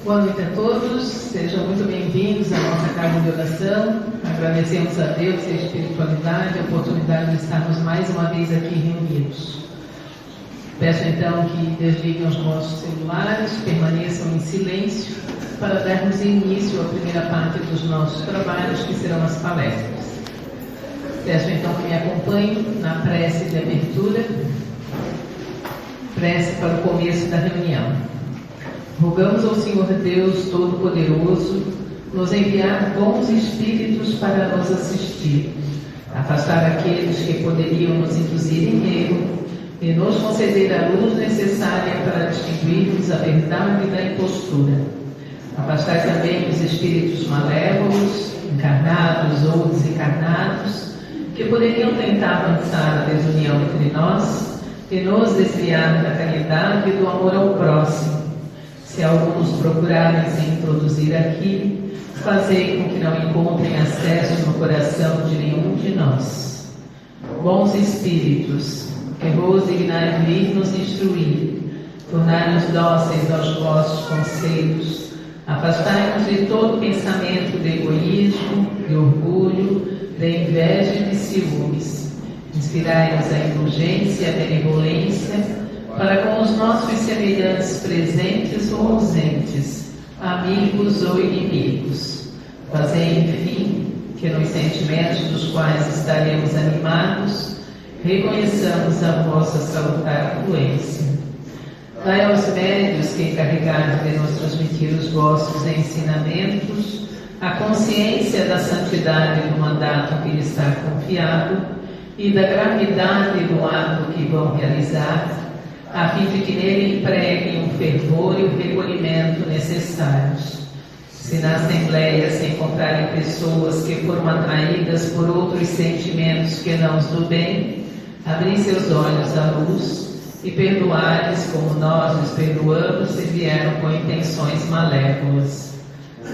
Boa noite a todos, sejam muito bem-vindos à nossa casa de oração. Agradecemos a Deus e a espiritualidade, a oportunidade de estarmos mais uma vez aqui reunidos. Peço então que desliguem os vossos celulares, permaneçam em silêncio para darmos início à primeira parte dos nossos trabalhos, que serão as palestras. Peço então que me acompanhem na prece de abertura, prece para o começo da reunião. Rogamos ao Senhor Deus Todo-Poderoso nos enviar bons espíritos para nos assistir, afastar aqueles que poderiam nos induzir em erro e nos conceder a luz necessária para distinguirmos a verdade da impostura. Afastar também os espíritos malévolos, encarnados ou desencarnados, que poderiam tentar avançar a desunião entre nós e nos desviar da caridade e do amor ao próximo. Se alguns procurarem se introduzir aqui, fazei com que não encontrem acesso no coração de nenhum de nós. Bons espíritos, que vos dignai vir nos instruir, tornai-nos dóceis aos vossos conselhos, afastai-nos de todo pensamento de egoísmo, de orgulho, de inveja e de ciúmes. Inspirai-nos a indulgência e a benevolência, para com os nossos semelhantes presentes ou ausentes, amigos ou inimigos. Fazei, enfim, que nos sentimentos dos quais estaremos animados, reconheçamos a vossa salutar influência. Dai aos médios que encarregados de nos transmitir os vossos ensinamentos a consciência da santidade do mandato que lhes está confiado e da gravidade do ato que vão realizar, a fim de que nele empreguem o fervor e o recolhimento necessários. Se na Assembleia se encontrarem pessoas que foram atraídas por outros sentimentos que não os do bem, abri seus olhos à luz e perdoai-lhes como nós os perdoamos se vieram com intenções malévolas.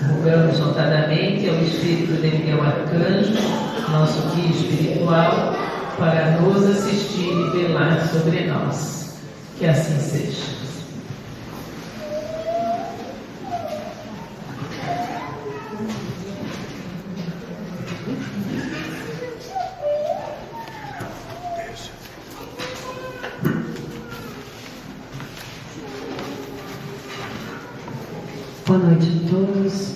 Rogamos notadamente ao Espírito de Miguel Arcanjo, nosso guia espiritual, para nos assistir e velar sobre nós. Que assim seja. Boa noite a todos.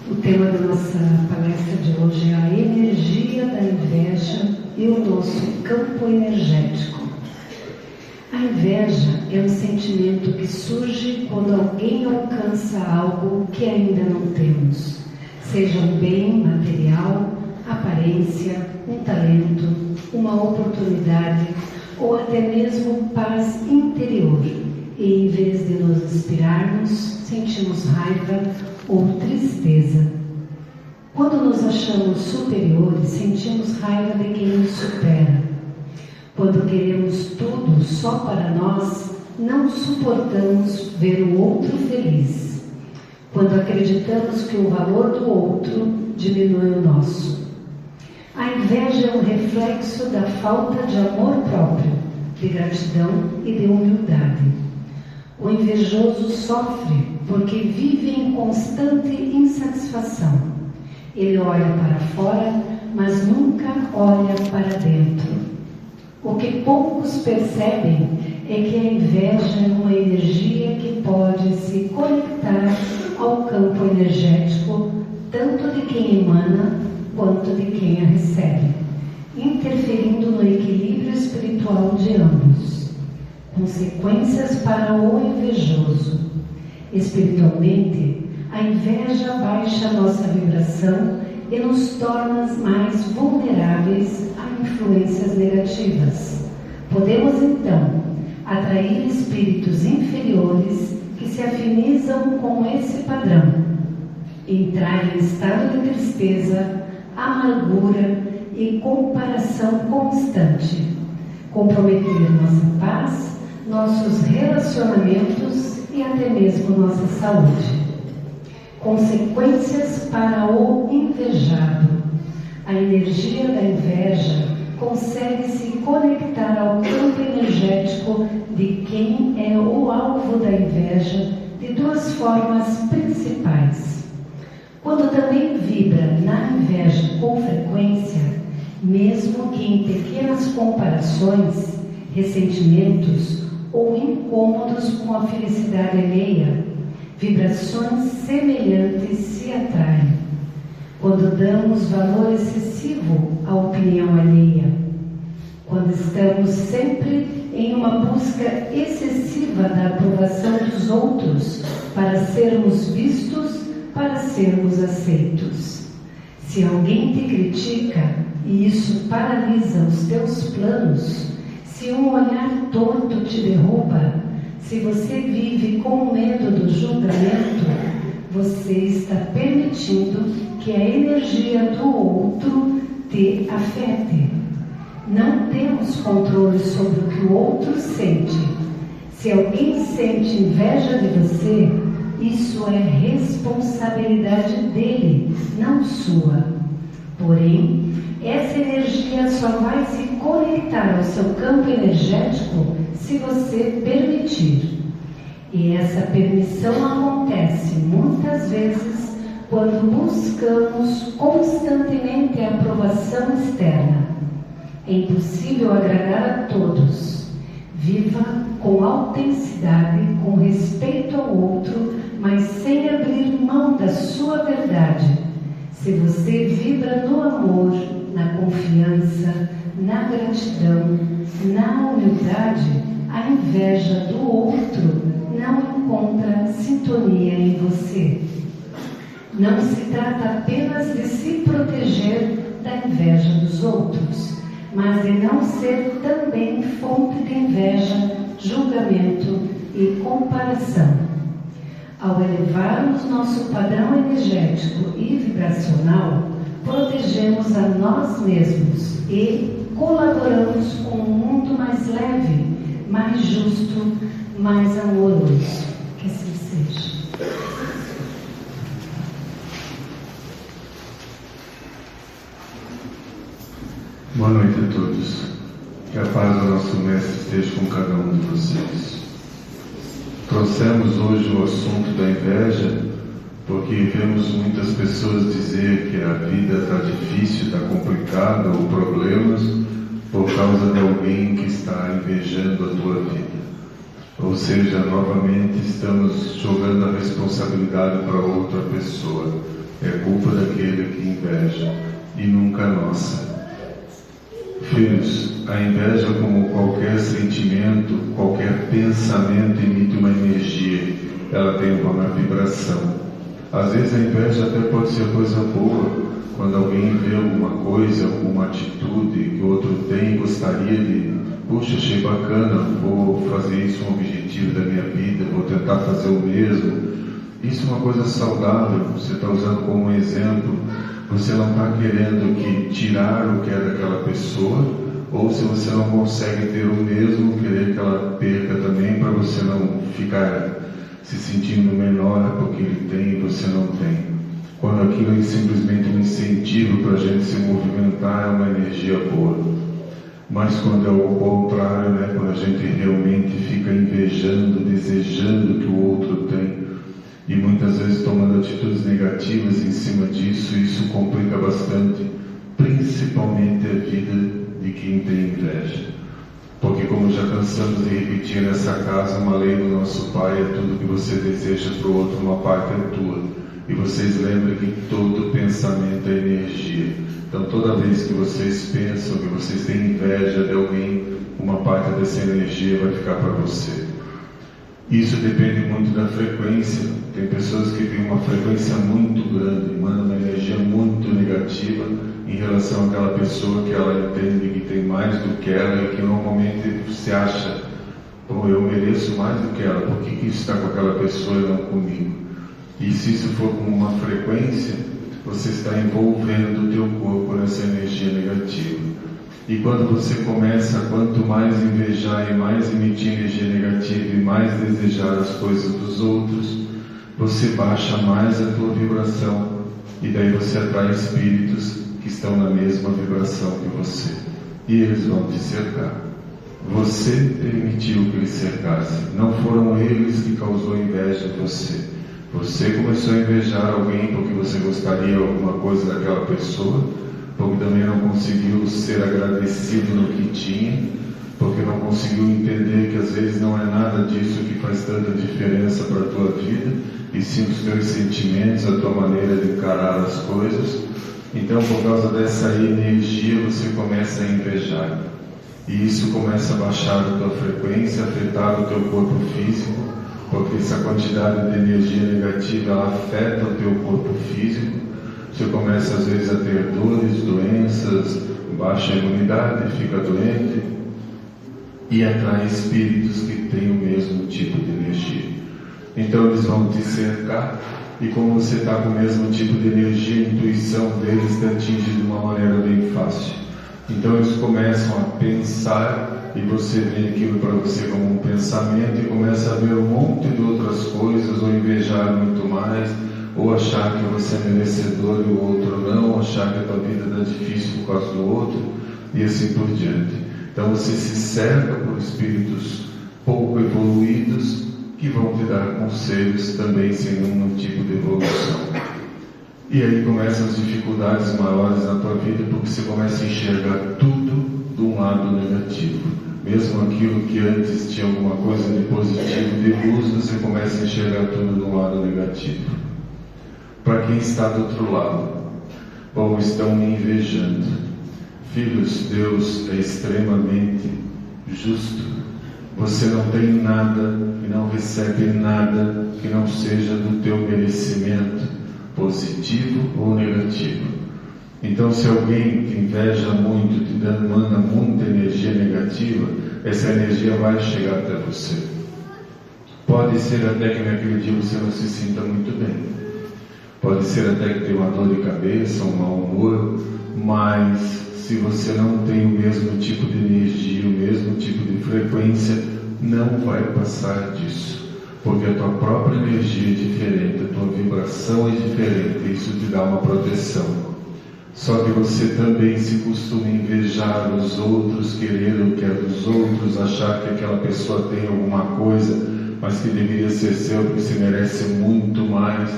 O tema da nossa palestra de hoje é a energia da inveja e o nosso campo energético. A inveja é um sentimento que surge quando alguém alcança algo que ainda não temos, seja um bem material, aparência, um talento, uma oportunidade ou até mesmo paz interior. E em vez de nos inspirarmos, sentimos raiva ou tristeza. Quando nos achamos superiores, sentimos raiva de quem nos supera. Quando queremos tudo só para nós, não suportamos ver o outro feliz. Quando acreditamos que o valor do outro diminui o nosso. A inveja é um reflexo da falta de amor próprio, de gratidão e de humildade. O invejoso sofre porque vive em constante insatisfação. Ele olha para fora, mas nunca olha para dentro. O que poucos percebem é que a inveja é uma energia que pode se conectar ao campo energético, tanto de quem emana quanto de quem a recebe, interferindo no equilíbrio espiritual de ambos. Consequências para o invejoso. Espiritualmente, a inveja baixa nossa vibração e nos torna mais vulneráveis a influências negativas. Podemos então atrair espíritos inferiores que se afinizam com esse padrão, entrar em estado de tristeza, amargura e comparação constante, comprometer nossa paz, nossos relacionamentos e até mesmo nossa saúde. Consequências para o invejado. A energia da inveja consegue se conectar ao campo energético de quem é o alvo da inveja de duas formas principais. principais. Quando também vibra na inveja com frequência, mesmo que em pequenas comparações, ressentimentos ou incômodos com a felicidade alheia, vibrações semelhantes se atraem. Quando damos valor excessivo à opinião alheia, quando estamos sempre em uma busca excessiva da aprovação dos outros para sermos vistos, para sermos aceitos. Se alguém te critica e isso paralisa os teus planos, se um olhar torto te derruba, se você vive com medo do julgamento, você está permitindo que a energia do outro te afete. Não temos controle sobre o que o outro sente. Se alguém sente inveja de você, isso é responsabilidade dele, não sua. Porém, essa energia só vai se conectar ao seu campo energético se você permitir. E essa permissão acontece muitas vezes quando buscamos constantemente a aprovação externa. É impossível agradar a todos. Viva com autenticidade, com respeito ao outro, mas sem abrir mão da sua verdade. Se você vibra no amor, na confiança, na gratidão, na humildade, a inveja do outro não encontra sintonia em você. Não se trata apenas de se proteger da inveja dos outros, mas de não ser também fonte de inveja, julgamento e comparação. Ao elevarmos nosso padrão energético e vibracional, protegemos a nós mesmos e colaboramos com um mundo mais leve, mais justo, mais amoroso. Que assim seja. Boa noite a todos. Que a paz do nosso Mestre esteja com cada um de vocês. Trouxemos hoje o assunto da inveja porque vemos muitas pessoas dizer que a vida está difícil, está complicada ou problemas por causa de alguém que está invejando a tua vida. Ou seja, novamente estamos jogando a responsabilidade para outra pessoa. É culpa daquele que inveja e nunca nossa. Filhos, a inveja, como qualquer sentimento, qualquer pensamento, emite uma energia. Ela tem uma vibração. Às vezes a inveja até pode ser coisa boa, quando alguém vê alguma coisa, alguma atitude que o outro tem e gostaria de, puxa, achei bacana, vou fazer isso um objetivo da minha vida, vou tentar fazer o mesmo. Isso é uma coisa saudável, você está usando como exemplo. Você não está querendo que tirar o que é daquela pessoa, ou se você não consegue ter o mesmo, querer que ela perca também, para você não ficar se sentindo menor porque ele tem e você não tem. Quando aquilo é simplesmente um incentivo para a gente se movimentar, é uma energia boa. Mas quando é o contrário, né? Quando a gente realmente fica invejando, desejando que o outro tem, e muitas vezes tomando atitudes negativas em cima disso, isso complica bastante, principalmente a vida de quem tem inveja. Porque, como já cansamos de repetir nessa casa, uma lei do nosso Pai é tudo que você deseja para o outro, uma parte é tua. E vocês lembram que todo pensamento é energia. Então, toda vez que vocês pensam que vocês têm inveja de alguém, uma parte dessa energia vai ficar para você. Isso depende muito da frequência. Tem pessoas que têm uma frequência muito grande, mandam uma energia muito negativa em relação àquela pessoa que ela entende que tem mais do que ela e que normalmente se acha, bom, eu mereço mais do que ela, por que isso está com aquela pessoa e não comigo? E se isso for com uma frequência, você está envolvendo o teu corpo nessa energia negativa. E quando você começa, quanto mais invejar e mais emitir energia negativa e mais desejar as coisas dos outros, você baixa mais a tua vibração e daí você atrai espíritos que estão na mesma vibração que você. E eles vão te cercar. Você permitiu que eles cercassem. Não foram eles que causou inveja em você. Você começou a invejar alguém porque você gostaria alguma coisa daquela pessoa, porque também não conseguiu ser agradecido no que tinha, porque não conseguiu entender que às vezes não é nada disso que faz tanta diferença para a tua vida, e sim os teus sentimentos, a tua maneira de encarar as coisas. Então, por causa dessa energia, você começa a invejar. E isso começa a baixar a tua frequência, afetar o teu corpo físico, porque essa quantidade de energia negativa ela afeta o teu corpo físico. Você começa às vezes a ter dores, doenças, baixa imunidade, fica doente e atrai espíritos que têm o mesmo tipo de energia. Então eles vão te cercar e como você está com o mesmo tipo de energia, a intuição deles te atinge de uma maneira bem fácil. Então eles começam a pensar e você vê aquilo para você como um pensamento e começa a ver um monte de outras coisas, ou invejar muito mais, ou achar que você é merecedor e o outro não, ou achar que a tua vida está difícil por causa do outro, e assim por diante. Então você se cerca por espíritos pouco evoluídos que vão te dar conselhos também sem nenhum tipo de evolução. E aí começam as dificuldades maiores na tua vida, porque você começa a enxergar tudo de um lado negativo. Mesmo aquilo que antes tinha alguma coisa de positivo, de luz, você começa a enxergar tudo de um lado negativo. Para quem está do outro lado, bom, estão me invejando. Filhos, Deus é extremamente justo. Você não tem nada e não recebe nada que não seja do teu merecimento, positivo ou negativo. Então, se alguém te inveja muito, te manda muita energia negativa, essa energia vai chegar até você. Pode ser até que naquele dia você não se sinta muito bem. Pode ser até que tenha uma dor de cabeça, um mau humor, mas se você não tem o mesmo tipo de energia, o mesmo tipo de frequência, não vai passar disso. Porque a tua própria energia é diferente, a tua vibração é diferente, e isso te dá uma proteção. Só que você também se costuma invejar os outros, querer o que é dos outros, achar que aquela pessoa tem alguma coisa, mas que deveria ser seu, porque você merece muito mais,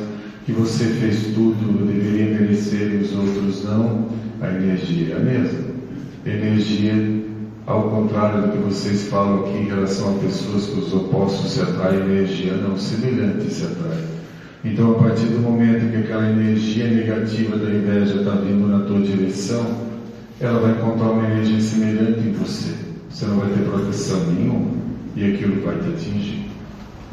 que você fez tudo, deveria merecer e os outros não. A energia é a mesma. Energia, ao contrário do que vocês falam aqui em relação a pessoas que os opostos se atraem, energia não, semelhante se atrai. Então, a partir do momento que aquela energia negativa da inveja está vindo na tua direção, ela vai encontrar uma energia semelhante em você. Você não vai ter proteção nenhuma e aquilo vai te atingir.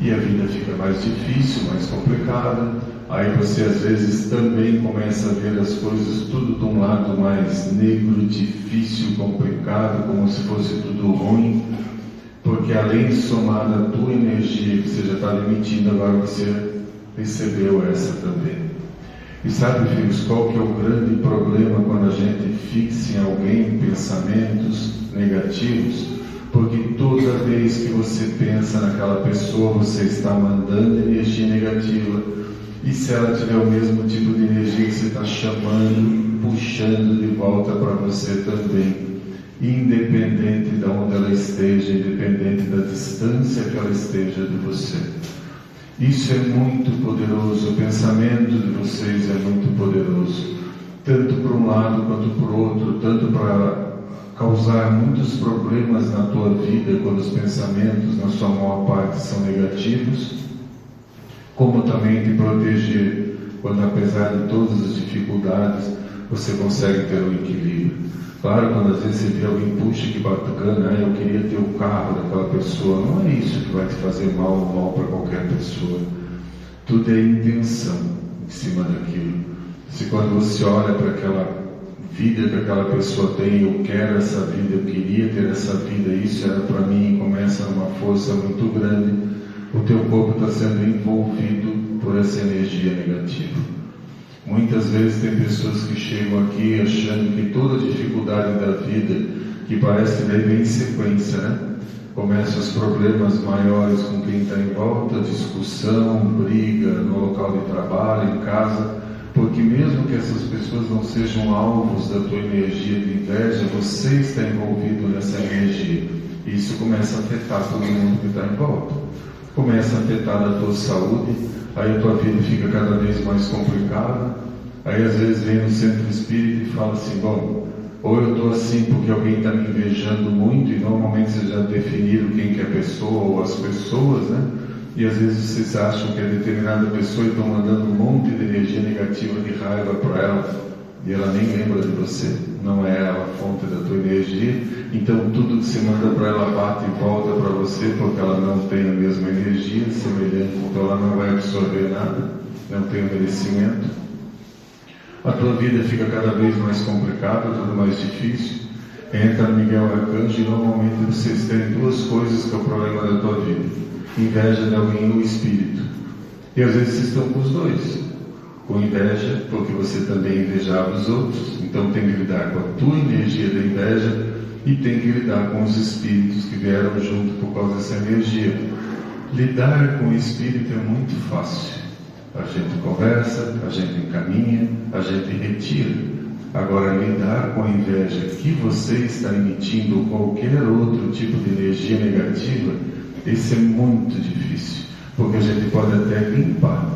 E a vida fica mais difícil, mais complicada. Aí você às vezes também começa a ver as coisas tudo de um lado mais negro, difícil, complicado, como se fosse tudo ruim, porque além de somar da tua energia que você já está emitindo, agora você recebeu essa também. E sabe, filhos, qual que é o grande problema quando a gente fixa em alguém pensamentos negativos? Porque toda vez que você pensa naquela pessoa, você está mandando energia negativa. E se ela tiver o mesmo tipo de energia que você está chamando, puxando de volta para você também, independente de onde ela esteja, independente da distância que ela esteja de você. Isso é muito poderoso, o pensamento de vocês é muito poderoso, tanto para um lado quanto para o outro, tanto para causar muitos problemas na tua vida, quando os pensamentos, na sua maior parte, são negativos, como também te proteger, quando apesar de todas as dificuldades, você consegue ter um equilíbrio. Claro, quando às vezes você vê alguém, puxa, que bacana, eu queria ter o carro daquela pessoa, não é isso que vai te fazer mal ou mal para qualquer pessoa. Tudo é intenção em cima daquilo. Se quando você olha para aquela vida que aquela pessoa tem, eu quero essa vida, eu queria ter essa vida, isso era para mim, começa uma força muito grande, o teu corpo está sendo envolvido por essa energia negativa. Muitas vezes tem pessoas que chegam aqui achando que toda dificuldade da vida, que parece que daí vem em sequência, né? Começam os problemas maiores com quem está em volta, discussão, briga no local de trabalho, em casa, porque mesmo que essas pessoas não sejam alvos da tua energia de inveja, você está envolvido nessa energia. E isso começa a afetar todo mundo que está em volta. Começa a afetar a tua saúde, aí a tua vida fica cada vez mais complicada, aí às vezes vem no centro espírita e fala assim, bom, ou eu estou assim porque alguém está me invejando muito, e normalmente vocês já definiram quem que é a pessoa ou as pessoas, né? E às vezes vocês acham que é determinada pessoa e estão mandando um monte de energia negativa, de raiva para ela, e ela nem lembra de você, não é ela a fonte da tua energia, então tudo que você manda para ela bate e volta para você, porque ela não tem a mesma energia semelhante, então ela não vai absorver nada, não tem o merecimento. A tua vida fica cada vez mais complicada, tudo mais difícil. Entra Miguel Arcanjo e normalmente vocês têm duas coisas que é o problema da tua vida: inveja de alguém no espírito, e às vezes vocês estão com os dois, com inveja porque você também invejava os outros, então tem que lidar com a tua energia da inveja e tem que lidar com os espíritos que vieram junto por causa dessa energia. Lidar com o espírito é muito fácil, a gente conversa, a gente encaminha, a gente retira. Agora, lidar com a inveja que você está emitindo ou qualquer outro tipo de energia negativa, esse é muito difícil, porque a gente pode até limpar,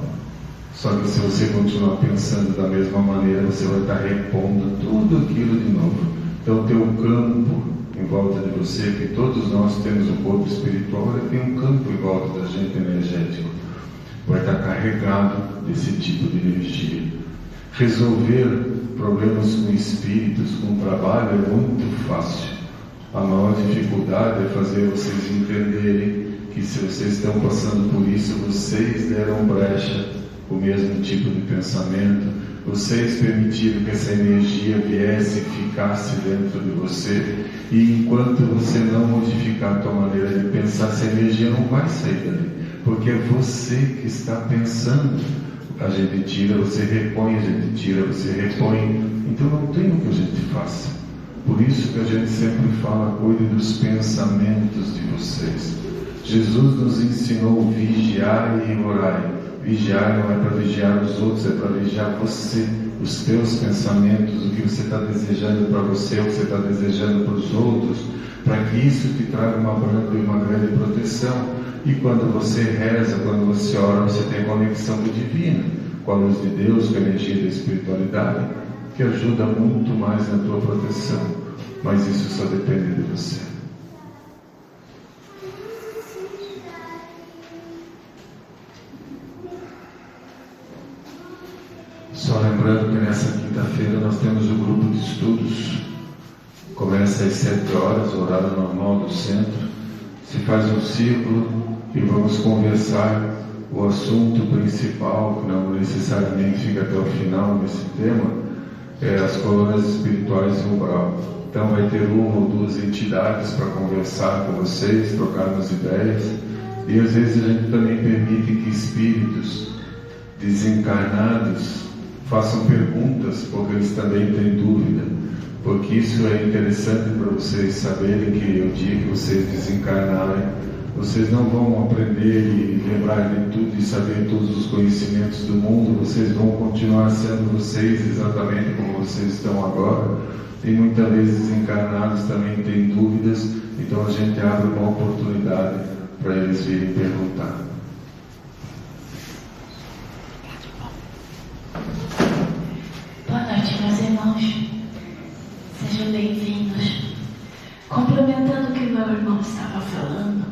só que se você continuar pensando da mesma maneira, você vai estar repondo tudo aquilo de novo. Então, o teu campo em volta de você, que todos nós temos um corpo espiritual, tem um campo em volta da gente energético, vai estar carregado desse tipo de energia. Resolver problemas com espíritos, com trabalho, é muito fácil. A maior dificuldade é fazer vocês entenderem que se vocês estão passando por isso, vocês deram brecha o mesmo tipo de pensamento, vocês permitiram que essa energia viesse e ficasse dentro de você, e enquanto você não modificar a tua maneira de pensar, essa energia não vai sair dali, porque é você que está pensando. A gente tira, você repõe, a gente tira, você repõe, então não tem o que a gente faça. Por isso que a gente sempre fala, cuide dos pensamentos de vocês. Jesus nos ensinou vigiar e orar. Vigiar não é para vigiar os outros, é para vigiar você, os teus pensamentos, o que você está desejando para você, o que você está desejando para os outros, para que isso te traga uma branca e uma grande proteção. E quando você reza, quando você ora, você tem conexão com o divino, com a luz de Deus, com a energia da espiritualidade, que ajuda muito mais na tua proteção. Mas isso só depende de você. Só lembrando que nessa quinta-feira nós temos o grupo de estudos. Começa às 7 horas, o horário normal do centro. Se faz um círculo e vamos conversar o assunto principal, que não necessariamente fica até o final nesse tema, é as colônias espirituais em umbral. Então vai ter uma ou duas entidades para conversar com vocês, trocarmos ideias, e às vezes a gente também permite que espíritos desencarnados façam perguntas, porque eles também têm dúvida, porque isso é interessante para vocês saberem que o dia que vocês desencarnarem, vocês não vão aprender e lembrar de tudo e saber todos os conhecimentos do mundo, vocês vão continuar sendo vocês exatamente como vocês estão agora, e muitas vezes desencarnados também têm dúvidas, então a gente abre uma oportunidade para eles virem perguntar. Boa noite, meus irmãos. Sejam bem-vindos. Complementando o que meu irmão estava falando,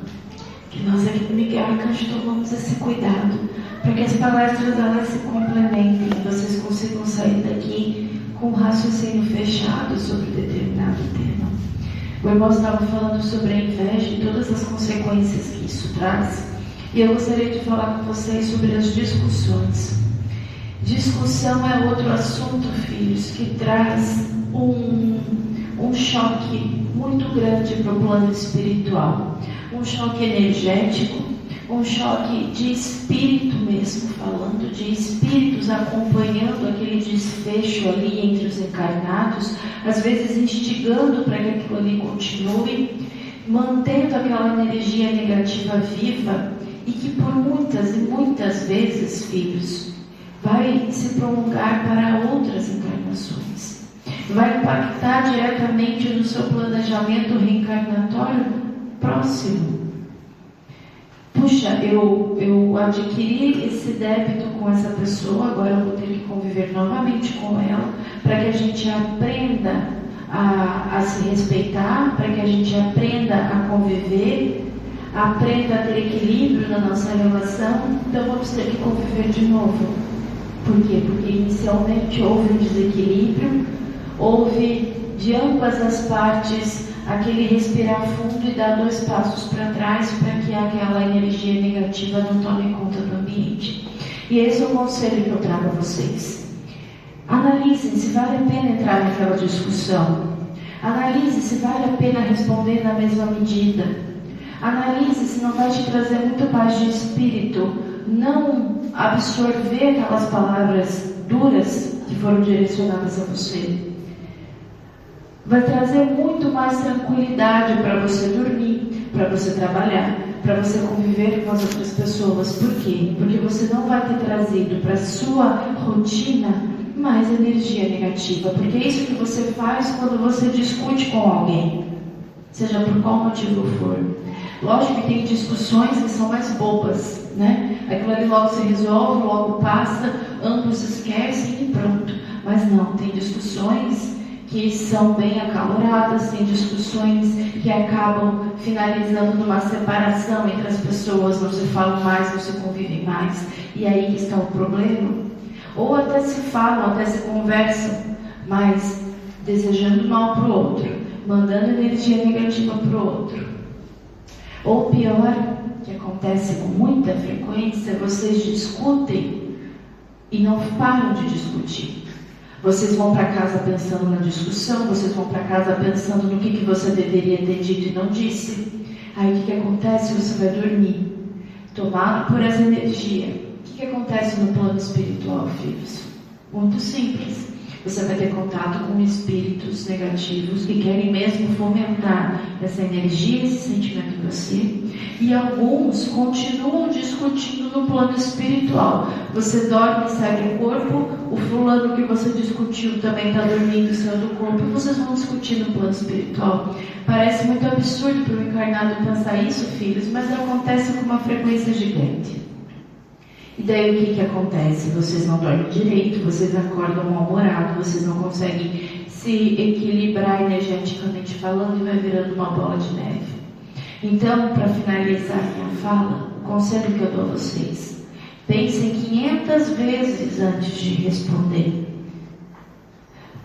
que nós aqui no Miguel Arcanjo tomamos esse cuidado para que as palestras elas se complementem e vocês consigam sair daqui com um raciocínio fechado sobre determinado tema. O irmão estava falando sobre a inveja e todas as consequências que isso traz, e eu gostaria de falar com vocês sobre as discussões. Discussão é outro assunto, filhos, que traz um choque muito grande para o plano espiritual, um choque energético, um choque de espírito mesmo, falando de espíritos acompanhando aquele desfecho ali entre os encarnados, às vezes instigando para que aquilo ali continue, mantendo aquela energia negativa viva e que por muitas e muitas vezes, filhos, vai se prolongar para outras encarnações, vai impactar diretamente no seu planejamento reencarnatório próximo. puxa, eu adquiri esse débito com essa pessoa, agora eu vou ter que conviver novamente com ela, para que a gente aprenda a se respeitar, para que a gente aprenda a conviver, aprenda a ter equilíbrio na nossa relação. Então vamos ter que conviver de novo. Por quê? Porque inicialmente houve um desequilíbrio, houve de ambas as partes aquele respirar fundo e dar 2 passos para trás para que aquela energia negativa não tome conta do ambiente. E esse é o conselho que eu trago a vocês. Analisem se vale a pena entrar naquela discussão. Analise se vale a pena responder na mesma medida. Analise se não vai te trazer muito mais de espírito não absorver aquelas palavras duras que foram direcionadas a você. Vai trazer muito mais tranquilidade para você dormir, para você trabalhar, para você conviver com as outras pessoas. Por quê? Porque você não vai ter trazido para a sua rotina mais energia negativa. Porque é isso que você faz quando você discute com alguém, seja por qual motivo for. Lógico que tem discussões que são mais bobas, né? Aquilo ali logo se resolve, logo passa, ambos esquecem e pronto. Mas não, tem discussões que são bem acaloradas, tem discussões que acabam finalizando numa separação entre as pessoas, não se falam mais, não se convivem mais, e aí que está o problema. Ou até se falam, até se conversam, mas desejando mal para o outro, mandando energia negativa para o outro. Ou pior, que acontece com muita frequência, vocês discutem e não param de discutir. Vocês vão para casa pensando na discussão, vocês vão para casa pensando no que você deveria ter dito e não disse. Aí o que acontece? Você vai dormir, tomado por essa energia. O que acontece no plano espiritual, filhos? Muito simples. Você vai ter contato com espíritos negativos que querem mesmo fomentar essa energia, esse sentimento em você. E alguns continuam discutindo no plano espiritual. Você dorme e sai do corpo, o fulano que você discutiu também está dormindo e saiu do corpo, e vocês vão discutir no plano espiritual. Parece muito absurdo para o encarnado pensar isso, filhos, mas acontece com uma frequência gigante. E daí o que acontece? Vocês não dormem direito, vocês acordam mal-humorados, vocês não conseguem se equilibrar energeticamente falando e vai virando uma bola de neve. Então, para finalizar minha fala, o conselho que eu dou a vocês: pensem 500 vezes antes de responder.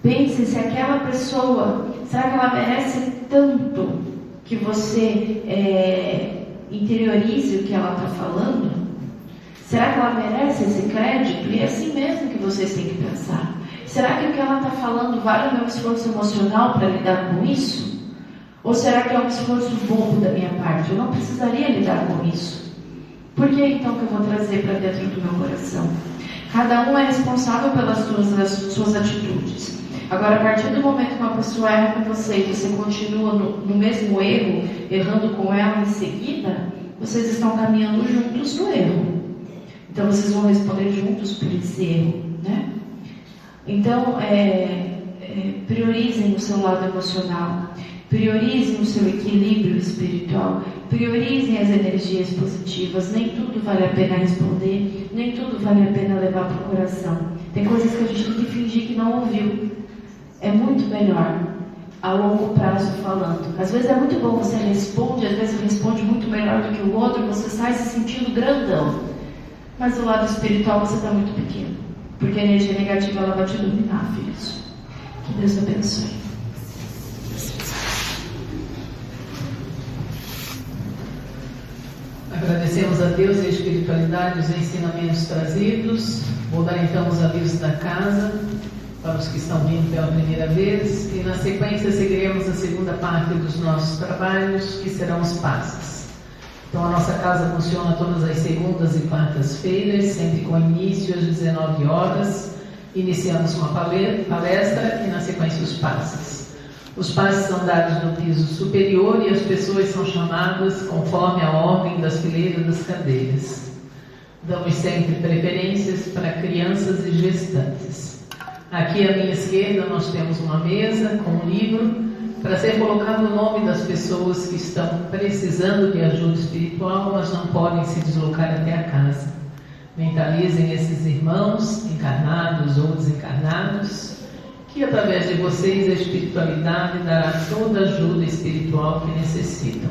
Pense se aquela pessoa, será que ela merece tanto que você interiorize o que ela está falando? Será que ela merece esse crédito? E é assim mesmo que vocês têm que pensar. Será que o que ela está falando vale o meu esforço emocional para lidar com isso? Ou será que é um esforço bobo da minha parte? Eu não precisaria lidar com isso. Por que então que eu vou trazer para dentro do meu coração? Cada um é responsável pelas suas atitudes. Agora, a partir do momento que uma pessoa erra com você e você continua no mesmo erro, errando com ela em seguida, vocês estão caminhando juntos no erro. Então vocês vão responder juntos por esse erro, né? Então, priorizem o seu lado emocional, priorizem o seu equilíbrio espiritual, priorizem as energias positivas. Nem tudo vale a pena responder, nem tudo vale a pena levar para o coração. Tem coisas que a gente tem que fingir que não ouviu. É muito melhor a longo prazo falando. Às vezes é muito bom, você responde, às vezes responde muito melhor do que o outro, você sai se sentindo grandão. Mas do lado espiritual você está muito pequeno, porque a energia negativa ela vai te dominar, filhos. Que Deus abençoe. Agradecemos a Deus e a espiritualidade os ensinamentos trazidos. Vou dar então os avisos da casa para os que estão vindo pela primeira vez, e na sequência seguiremos a segunda parte dos nossos trabalhos, que serão os passes. Então a nossa casa funciona todas as segundas e quartas-feiras, sempre com início às 19 horas. Iniciamos uma palestra e na sequência os passes. Os passes são dados no piso superior e as pessoas são chamadas conforme a ordem das fileiras das cadeiras. Damos sempre preferências para crianças e gestantes. Aqui à minha esquerda nós temos uma mesa com um livro para ser colocado o nome das pessoas que estão precisando de ajuda espiritual, mas não podem se deslocar até a casa. Mentalizem esses irmãos, encarnados ou desencarnados, que através de vocês a espiritualidade dará toda a ajuda espiritual que necessitam.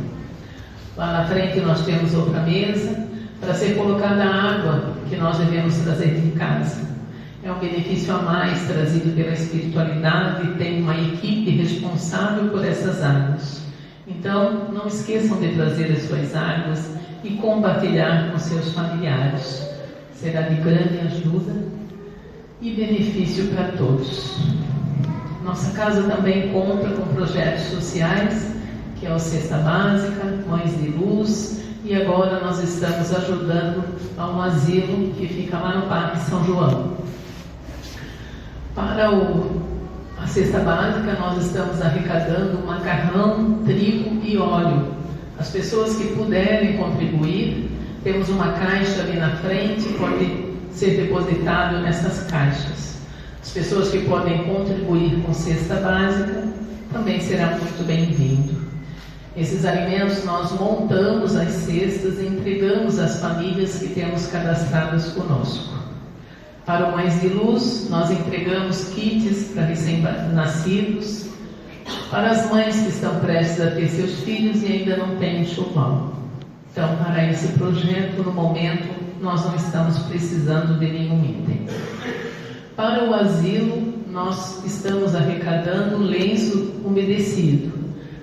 Lá na frente nós temos outra mesa para ser colocada a água que nós devemos trazer de casa. É um benefício a mais trazido pela espiritualidade e tem uma equipe responsável por essas águas. Então, não esqueçam de trazer as suas águas e compartilhar com seus familiares. Será de grande ajuda e benefício para todos. Nossa casa também conta com projetos sociais, que é o Cesta Básica, Mães de Luz, e agora nós estamos ajudando a um asilo que fica lá no Parque São João. Para a Cesta Básica, nós estamos arrecadando macarrão, trigo e óleo. As pessoas que puderem contribuir, temos uma caixa ali na frente, pode ser depositado nessas caixas. As pessoas que podem contribuir com Cesta Básica, também será muito bem-vindo. Esses alimentos nós montamos as cestas e entregamos às famílias que temos cadastradas conosco. Para o Mães de Luz, nós entregamos kits para recém-nascidos, para as mães que estão prestes a ter seus filhos e ainda não têm enxoval. Então, para esse projeto, no momento, nós não estamos precisando de nenhum item. Para o asilo, nós estamos arrecadando lenço umedecido.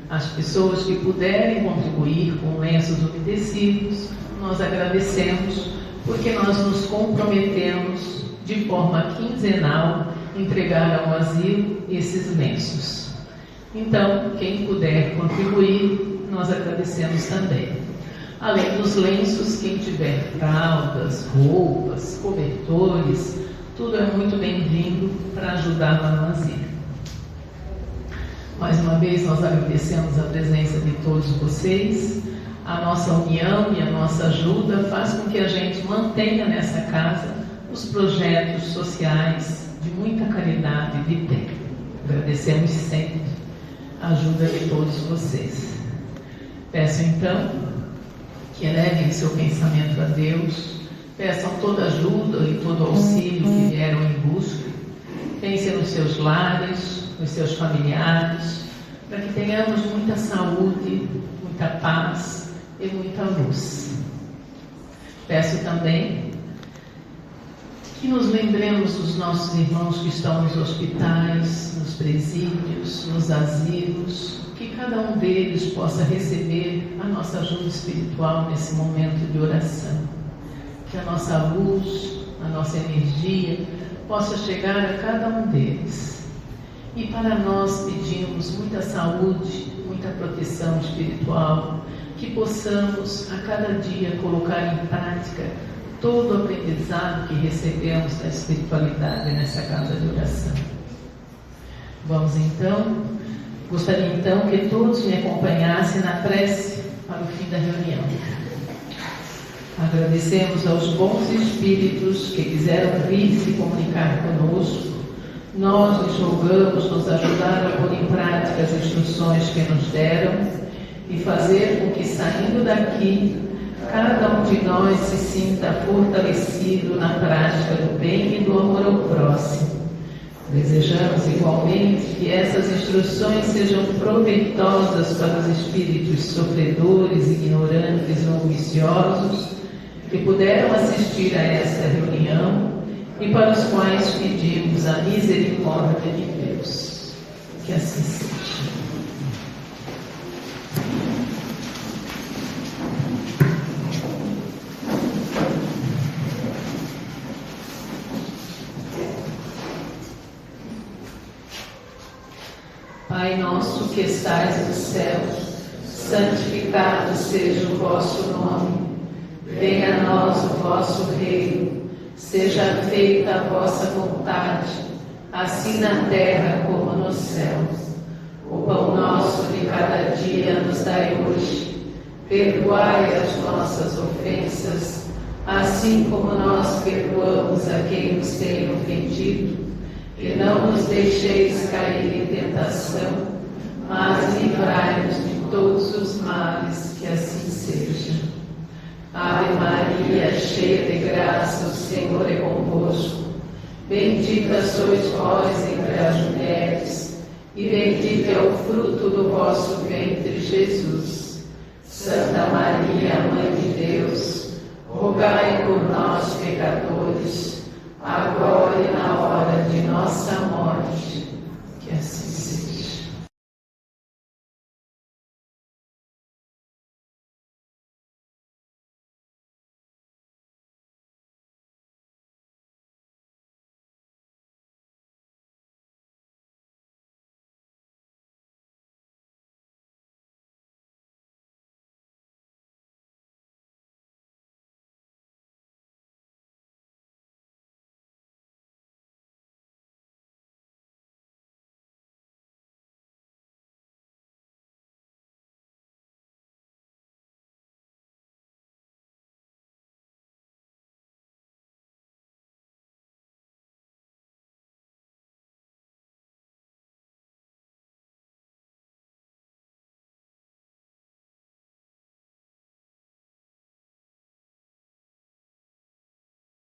As pessoas que puderem contribuir com lenços umedecidos, nós agradecemos, porque nós nos comprometemos de forma quinzenal entregar ao asilo esses lenços. Então, quem puder contribuir, nós agradecemos também. Além dos lenços, quem tiver fraldas, roupas, cobertores, tudo é muito bem-vindo para ajudar lá no asilo. Mais uma vez, nós agradecemos a presença de todos vocês. A nossa união e a nossa ajuda faz com que a gente mantenha nessa casa os projetos sociais de muita caridade de tempo. Agradecemos sempre a ajuda de todos vocês. Peço então que elevem seu pensamento a Deus, peçam toda ajuda e todo auxílio que vieram em busca. Pensem nos seus lares, nos seus familiares, para que tenhamos muita saúde, muita paz e muita luz. Peço também que nos lembremos dos nossos irmãos que estão nos hospitais, nos presídios, nos asilos, que cada um deles possa receber a nossa ajuda espiritual nesse momento de oração. Que a nossa luz, a nossa energia possa chegar a cada um deles. E para nós pedimos muita saúde, muita proteção espiritual, que possamos a cada dia colocar em prática todo o aprendizado que recebemos da espiritualidade nessa casa de oração. Vamos então, gostaria então que todos me acompanhassem na prece para o fim da reunião. Agradecemos aos bons espíritos que quiseram vir se comunicar conosco. Nós lhes rogamos nos ajudar a pôr em prática as instruções que nos deram e fazer com que, saindo daqui, cada um de nós se sinta fortalecido na prática do bem e do amor ao próximo. Desejamos igualmente que essas instruções sejam proveitosas para os espíritos sofredores, ignorantes ou ambiciosos que puderam assistir a esta reunião e para os quais pedimos a misericórdia de Deus. Que assim seja. Pai nosso que estais nos céus, santificado seja o vosso nome. Venha a nós o vosso reino. Seja feita a vossa vontade, assim na terra como no céu. O pão nosso de cada dia nos dai hoje. Perdoai as nossas ofensas, assim como nós perdoamos a quem nos tem ofendido. E não nos deixeis cair em tentação, mas livrai-nos de todos os males, que assim seja. Ave Maria, cheia de graça, o Senhor é convosco. Bendita sois vós entre as mulheres, e bendito é o fruto do vosso ventre, Jesus. Santa Maria, Mãe de Deus, rogai por nós, pecadores, agora e na hora de nossa morte. Que assim seja.